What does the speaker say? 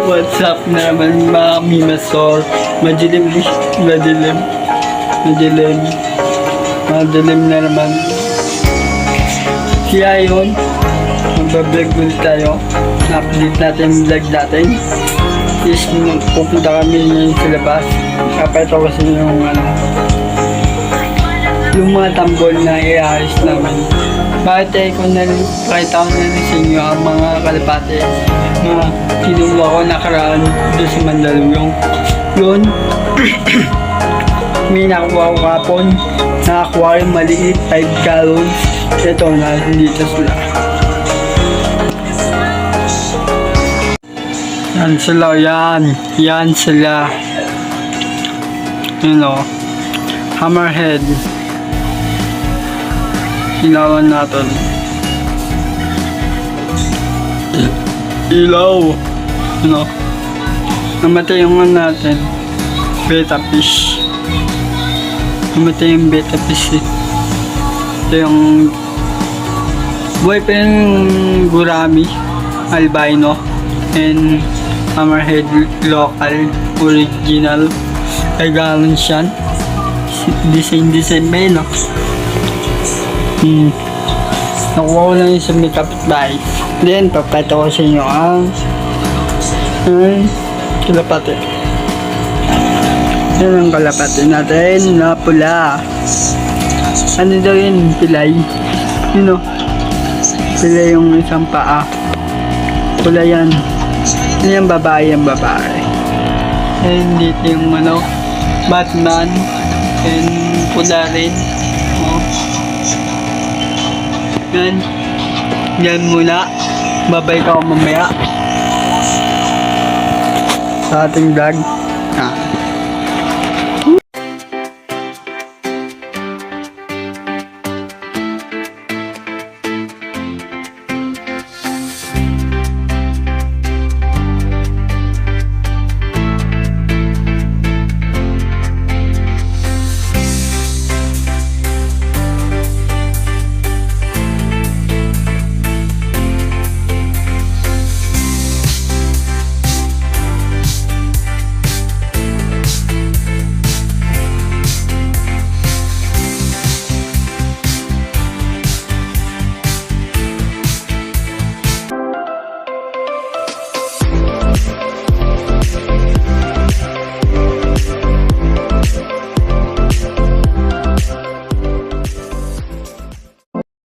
What's up na naman mga Mimasor? Madilim na naman. Kaya yun, magbablog ulit tayo. Na-update natin yung vlog natin. Is pupunta kami ngayon sa labas. Kapito kasi yung mga tambol na i-ayos namin. Bakit ko na rin, pakita ko na rin sa inyo ang mga kalapate na kinuha ko nakaraan doon sa Mandaluyong. Yun, may nakuha ko kapon. Nakakuha yung maliit, 5 gallons. Ito na, dito sila. Yan sila, yan sila. You know, hammerhead. Ilawan natin. Ilaw. You know, namatay yung natin. Beta fish. Namatay yung beta fish eh. Ito yung buhay pa yung gurami, albino, and hammerhead local, original. Ay gano'n siya. Design ba yun, no? Nakuha ko lang yung sa may kapitbahay. Then, papayta ko sa inyo ang kalapate. Yan ang kalapate natin na pula. Ano daw yun? Pilay. You know? Pilay yung isang paa. Pula yan. Yan yung babae. And dito yung Batman. And pula rin. Yan muna. Babay ka ako mamaya sa ating vlog.